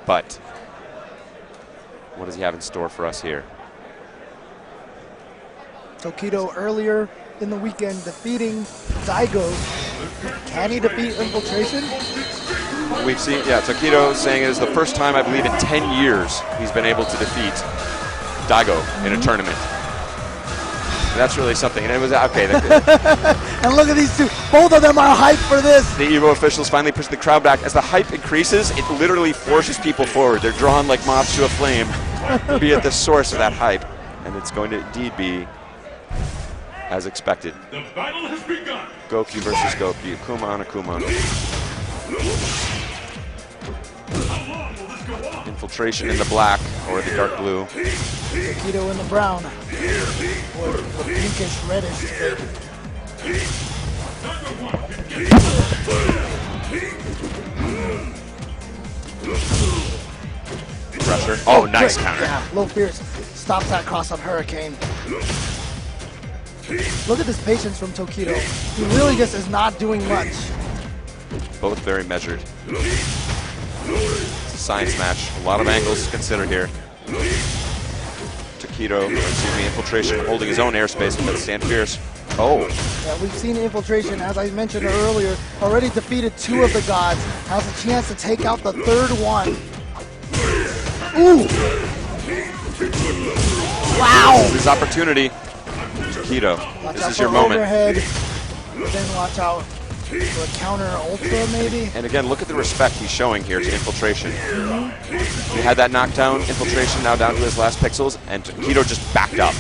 But what does he have in store for us here? Tokido earlier in the weekend defeating Daigo. Can he defeat Infilltration? We've seen, yeah, Tokido saying it is the first time, I believe, in 10 years he's been able to defeat Daigo in a tournament. And that's really something. And it was, okay. And look at these two. Both of them are hyped for this. The EVO officials finally push the crowd back. As the hype increases, it literally forces people forward. They're drawn like moths to a flame to be at the source of that hype. And it's going to indeed be as expected. The battle has begun. Gouki versus Gouki. Akuma on Akuma. Infilltration in the black or the dark blue. Tokido in the brown. Or the pinkish reddish. Pressure. Oh, nice counter. Yeah, low fierce. Stops that cross-up hurricane. Look at this patience from Tokido. He really just is not doing much. Both very measured. It's a science match. A lot of angles to consider here. Tokido, Infilltration holding his own airspace, but stand fierce. Oh. Yeah, we've seen Infilltration, as I mentioned earlier, already defeated 2 of the gods. Has a chance to take out the 3rd one. Ooh! Wow! This is his opportunity. Tokido, this is your moment. Overhead, then watch out for a counter ultra, maybe. And again, look at the respect he's showing here to Infilltration. He had that knockdown, Infilltration now down to his last pixels, and Tokido just backed up.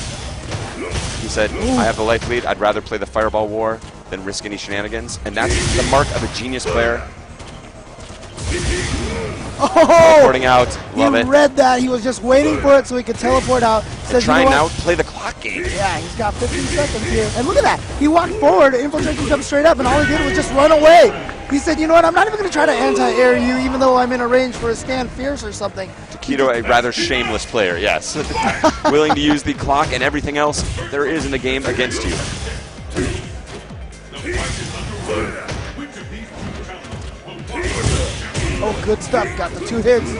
He said, I have the life lead, I'd rather play the Fireball War than risk any shenanigans. And that's the mark of a genius player. Oh! Teleporting out, love it. He read that, he was just waiting for it so he could teleport out. Says, trying now to play the clock game. Yeah, he's got 15 seconds here. And look at that, he walked forward, Infilltration comes straight up, and all he did was just run away. He said, you know what, I'm not even going to try to anti-air you, even though I'm in a range for a stand fierce or something. Tokido, a rather shameless player, yes. Willing to use the clock and everything else there is in the game against you. Oh, good stuff. Got the 2 hits.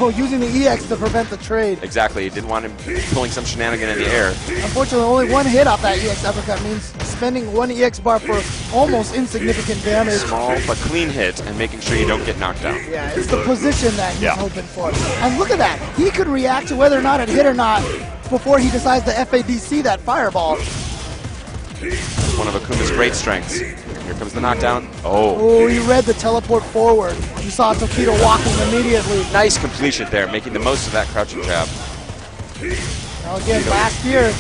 Oh, using the EX to prevent the trade. Exactly. He didn't want him pulling some shenanigan in the air. Unfortunately, only 1 hit off that EX uppercut means spending 1 EX bar for almost insignificant damage. Small but clean hit and making sure you don't get knocked down. Yeah, it's the position that he's hoping for. And look at that. He could react to whether or not it hit or not before he decides to FADC that fireball. It's one of Akuma's great strengths. Here comes the knockdown. Oh, he read the teleport forward. You saw Tokido walking immediately. Nice completion there, making the most of that crouching jab. Now again, last year,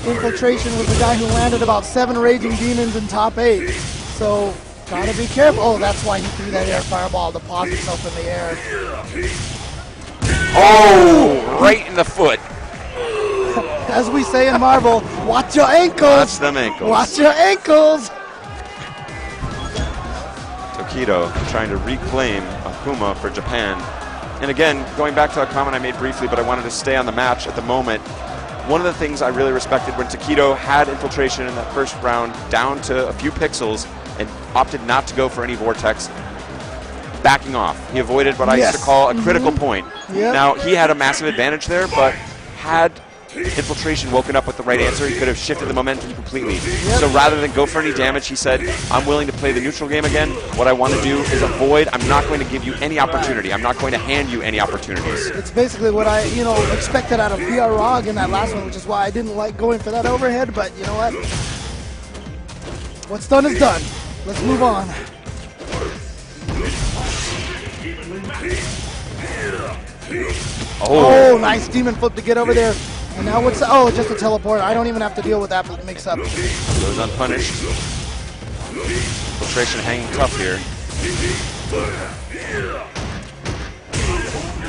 Infilltration was the guy who landed about 7 Raging Demons in top 8. So, gotta be careful. Oh, that's why he threw that air fireball to pause himself in the air. Oh, right in the foot. As we say in Marvel, watch your ankles. Watch them ankles. Watch your ankles. Tokido trying to reclaim Akuma for Japan. And again, going back to a comment I made briefly, but I wanted to stay on the match at the moment. One of the things I really respected when Tokido had Infilltration in that first round down to a few pixels and opted not to go for any vortex, backing off. He avoided what I used to call a critical point. Yep. Now, he had a massive advantage there, but had Infilltration woken up with the right answer, he could have shifted the momentum completely. So rather than go for any damage, he said, I'm willing to play the neutral game again. What I want to do is avoid. I'm not going to give you any opportunity. I'm not going to hand you any opportunities. It's basically what I, expected out of PR Rog in that last one, which is why I didn't like going for that overhead, but you know what? What's done is done. Let's move on. Oh, nice demon flip to get over there. And now what's just a teleport. I don't even have to deal with that mix-up. Goes unpunished. Infilltration hanging tough here.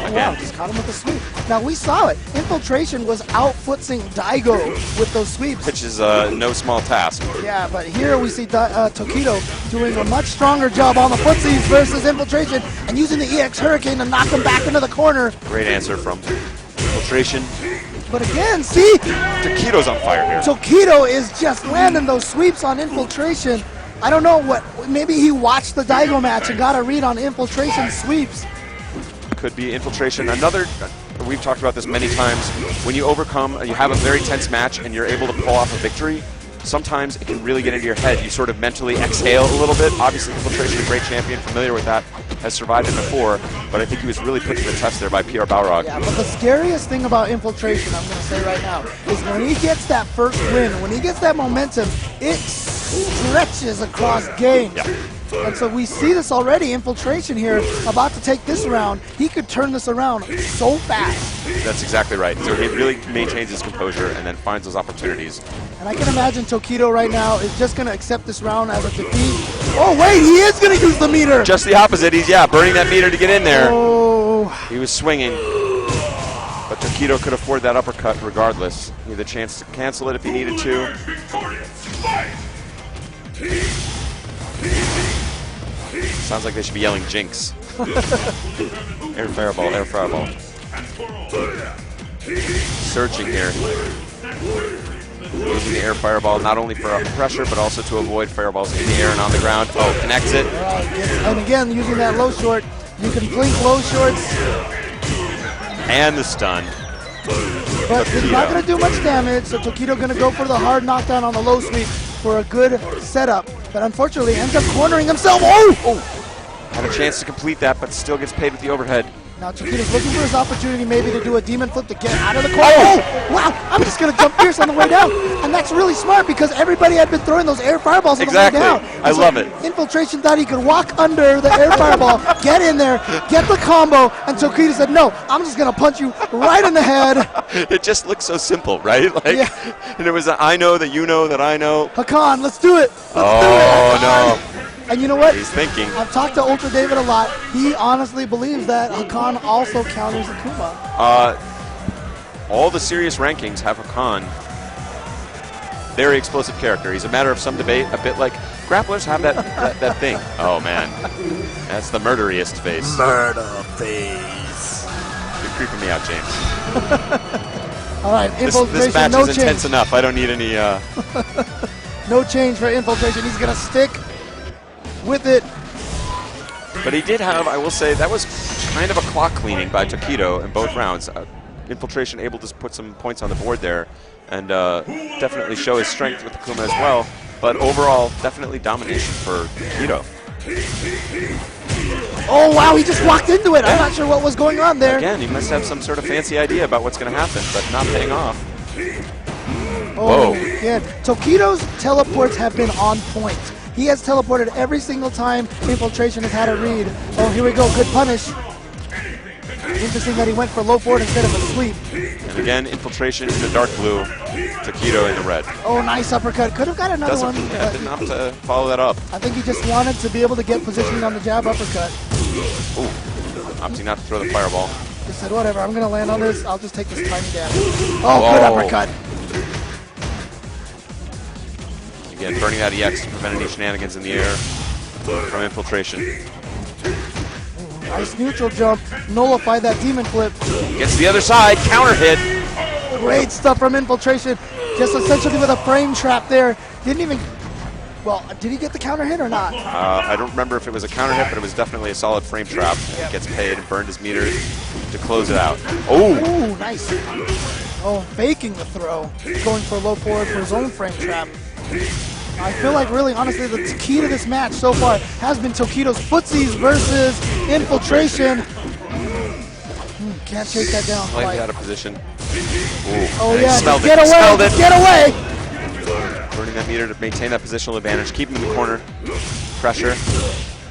Oh, wow, just caught him with a sweep. Now we saw it. Infilltration was out-footsing Daigo with those sweeps. Which is no small task. Yeah, but here we see Tokido doing a much stronger job on the footsies versus Infilltration and using the EX Hurricane to knock him back into the corner. Great answer from Infilltration. But again, see? Tokido's on fire here. Tokido is just landing those sweeps on Infilltration. I don't know what, maybe he watched the Daigo match and got a read on Infilltration sweeps. Could be Infilltration. Another, we've talked about this many times, when you have a very tense match and you're able to pull off a victory, sometimes it can really get into your head. You sort of mentally exhale a little bit. Obviously, Infilltration, a great champion, familiar with that, has survived it before, but I think he was really put to the test there by PR Balrog. Yeah, but the scariest thing about Infilltration, I'm going to say right now, is when he gets that first win, when he gets that momentum, it stretches across games. Yeah. And so we see this already, Infilltration here, about to take this round. He could turn this around so fast. That's exactly right. So he really maintains his composure and then finds those opportunities. And I can imagine Tokido right now is just going to accept this round as a defeat. Oh, wait, he is going to use the meter. Just the opposite. He's, burning that meter to get in there. Oh. He was swinging. But Tokido could afford that uppercut regardless. He had the chance to cancel it if he needed to. Sounds like they should be yelling Jinx. Air fireball, air fireball. Surging here. Using the air fireball not only for pressure, but also to avoid fireballs in the air and on the ground. Oh, connects it. And again, using that low short, you can blink low shorts. And the stun. But it's not going to do much damage, so Tokido going to go for the hard knockdown on the low sweep for a good setup. But unfortunately, ends up cornering himself. Oh! Had a chance to complete that, but still gets paid with the overhead. Now Tokido's looking for his opportunity maybe to do a demon flip to get out of the corner. Oh! Wow! I'm just going to jump fierce on the way down. And that's really smart because everybody had been throwing those air fireballs on the way down. I love it. Infilltration thought he could walk under the air fireball, get in there, get the combo, and Tokido said, no, I'm just going to punch you right in the head. It just looks so simple, right? Like, yeah. And it was I know that you know that I know. Hakan, let's do it. Let's do it. Oh, no. And you know what? He's thinking. I've talked to Ultra David a lot. He honestly believes that Hakan also counters Akuma. All the serious rankings have Hakan. Very explosive character. He's a matter of some debate, a bit like grapplers have that thing. Oh, man. That's the murderiest face. Murder face. You're creeping me out, James. All right, Infilltration, this match no is change. intense enough. I don't need any... No change for Infilltration. He's going to stick with it. But he did have, I will say, that was kind of a clock cleaning by Tokido in both rounds. Infilltration able to put some points on the board there and definitely show his strength with Akuma as well. But overall, definitely domination for Tokido. Oh, wow, he just walked into it. I'm not sure what was going on there. Again, he must have some sort of fancy idea about what's going to happen, but not paying off. Oh, Whoa. yeah. Tokido's teleports have been on point. He has teleported every single time Infilltration has had a read. Oh, here we go. Good punish. Interesting that he went for low forward instead of a sweep. And again, Infilltration in the dark blue, Tokido in the red. Oh, nice uppercut. Could have got another one. Yeah, didn't have to follow that up. I think he just wanted to be able to get positioning on the jab uppercut. Ooh, opting not to throw the fireball. He said, whatever, I'm going to land on this. I'll just take this tiny dab. Oh, good uppercut. Again, burning that EX to prevent any shenanigans in the air from Infilltration. Nice neutral jump. Nullified that demon flip. Gets to the other side, counter hit. Great stuff from Infilltration. Just essentially with a frame trap there. Didn't even... Well, did he get the counter hit or not? I don't remember if it was a counter hit, but it was definitely a solid frame trap. He gets paid and burned his meter to close it out. Oh! Ooh, nice. Oh, faking the throw. Going for low forward for his own frame trap. I feel like really, honestly, the key to this match so far has been Tokido's footsies versus Infilltration. Can't chase that down. Slightly out of position. Ooh, oh and yeah, smelled get it. away, Smelled it. get away! Burning that meter to maintain that positional advantage. Keep him in the corner. Pressure.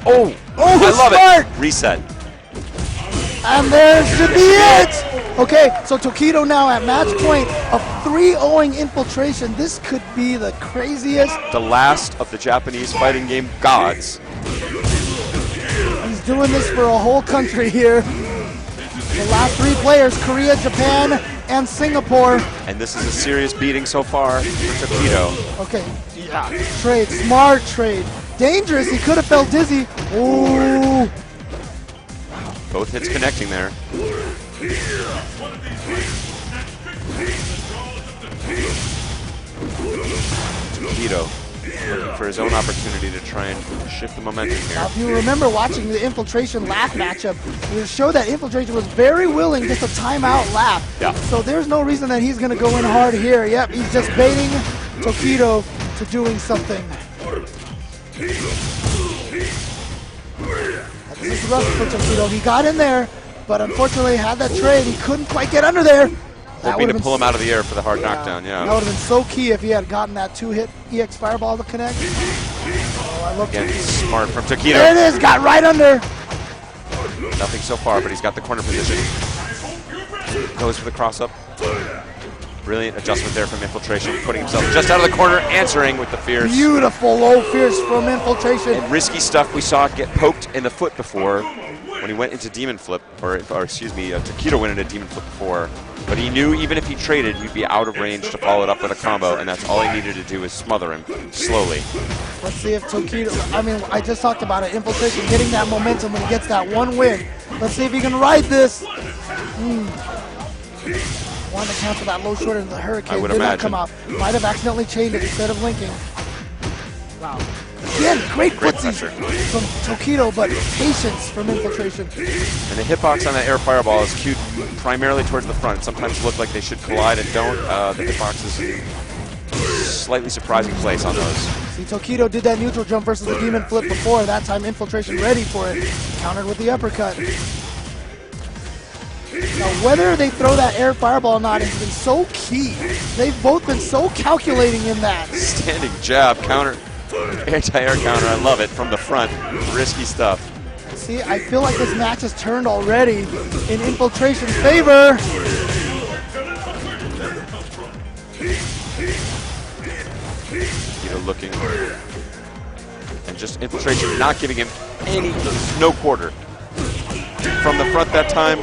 Oh! Oh, I love smart! it! Reset. And there should be it! Okay, so Tokido now at match point of 3-0ing Infilltration. This could be the craziest. The last of the Japanese fighting game gods. He's doing this for a whole country here. The last 3 players, Korea, Japan, and Singapore. And this is a serious beating so far for Tokido. Okay, yeah. Trade, smart trade. Dangerous, he could have felt dizzy. Ooh. Both hits connecting there. Tokido looking for his own opportunity to try and shift the momentum Now, here. if you remember watching the Infilltration lap matchup, it showed that Infilltration was very willing just to time out lap. Yeah. So there's no reason that he's going to go in hard here. Yep, he's just baiting Tokido to doing something. This is rough for Tokido. He got in there, but unfortunately had that trade. He couldn't quite get under there. Hoping to pull him out of the air for the hard knockdown, That yeah. would have been so key if he had gotten that 2-hit EX Fireball to connect. Oh, I love Again, Tokido. smart from Tokido. There it is, got right under. Nothing so far, but he's got the corner position. Goes for the cross-up. Brilliant adjustment there from Infilltration, putting himself just out of the corner, answering with the fierce. Beautiful low fierce from Infilltration. And risky stuff we saw get poked in the foot before when he went into Demon Flip, or excuse me, Tokido went into Demon Flip before. But he knew even if he traded, he'd be out of range to follow it up with a combo, and that's all he needed to do is smother him slowly. Let's see if Tokido, I mean, I just talked about it, Infilltration getting that momentum when he gets that one win. Let's see if he can ride this. Wanted to cancel that low short into the Hurricane. I would Did not imagine. come out. Might have accidentally chained it instead of linking. Wow. Again, great footsies pressure. from Tokido, but patience from Infilltration. And the hitbox on that air fireball is cued primarily towards the front. Sometimes look like they should collide and don't. The hitbox is a slightly surprising place on those. See, Tokido did that neutral jump versus the Demon Flip before. That time Infilltration ready for it. Countered with the uppercut. Now, whether they throw that air fireball or not has been so key. They've both been so calculating in that. Standing jab, counter, anti-air counter. I love it from the front. Risky stuff. See, I feel like this match has turned already in Infilltration's favor. Looking, and just Infilltration not giving him any, no quarter. From the front that time,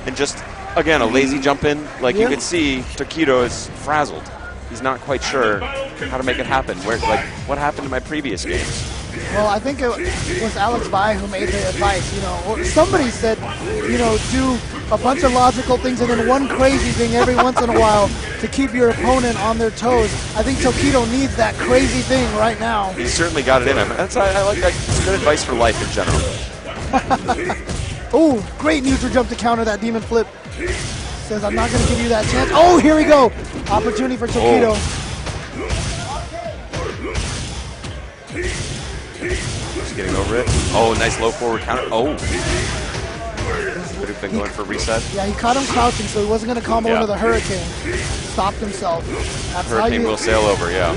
and just, again, a lazy jump in. Like you could see, Tokido is frazzled. He's not quite sure how to make it happen. What happened in my previous games? Well, I think it was Alex Bai who made the advice, you know, or somebody said, you know, do a bunch of logical things and then one crazy thing every once in a while to keep your opponent on their toes. I think Tokido needs that crazy thing right now. He's certainly got it in him. I like that. It's good advice for life in general. Oh, great neutral jump to counter that Demon Flip. Says, I'm not going to give you that chance. Oh, here we go. Opportunity for Tokido. Just getting over it. Oh, nice low forward counter. Oh. Could have been going for a reset. Yeah, he caught him crouching, so he wasn't going to combo into the Hurricane. Stopped himself. That's Hurricane will sail over, yeah.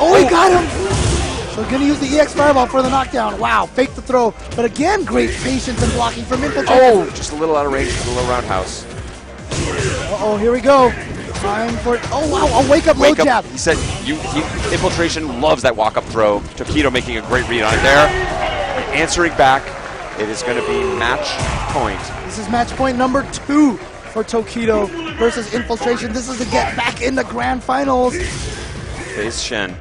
Oh, he got him! So going to use the EX Fireball for the knockdown. Wow, fake the throw. But again, great patience and blocking from Infilltration. Oh, just a little out of range for the low roundhouse. Uh-oh, here we go. Time for, oh wow, a wake-up low jab. He said, Infilltration loves that walk-up throw. Tokido making a great read on it there. Answering back, it is going to be match point. This is match point number 2 for Tokido versus Infilltration. This is to get back in the grand finals. Face Shen.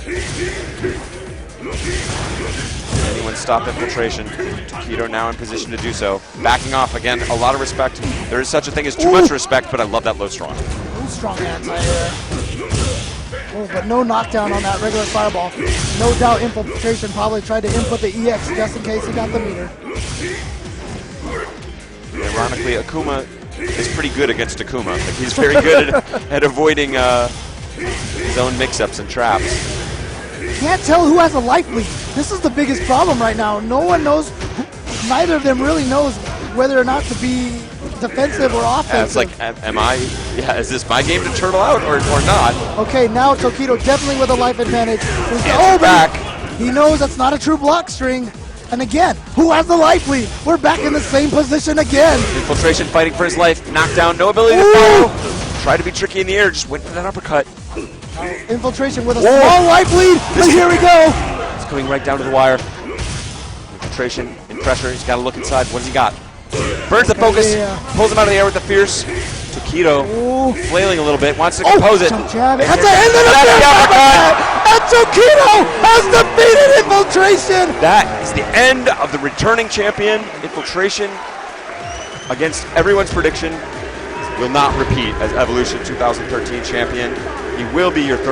Anyone stop Infilltration? Tokido now in position to do so. Backing off again, a lot of respect. There is such a thing as too much respect, but I love that low strong. Ooh, strong anti-air. Oh, but no knockdown on that regular fireball. No doubt Infilltration probably tried to input the EX just in case he got the meter. Ironically, Akuma is pretty good against Akuma. Like, he's very good at avoiding his own mix-ups and traps. Can't tell who has a life lead. This is the biggest problem right now. No one knows, neither of them really knows whether or not to be defensive or offensive. It's like, is this my game to turtle out or not? Okay, now Tokido definitely with a life advantage. Back. He knows that's not a true block string. And again, who has the life lead? We're back in the same position again. Infilltration fighting for his life. Knockdown, no ability to follow. Try to be tricky in the air, just went for that uppercut. Infilltration with a small life lead, but here we go. It's coming right down to the wire. Infilltration in pressure, he's got to look inside. What does he got? Burns the focus, pulls him out of the air with the fierce. Tokido flailing a little bit, wants to compose it. Jab. That's the end of the uppercut! And Tokido has defeated Infilltration! That is the end of the returning champion. Infilltration, against everyone's prediction, will not repeat as Evolution 2013 champion. He will be your third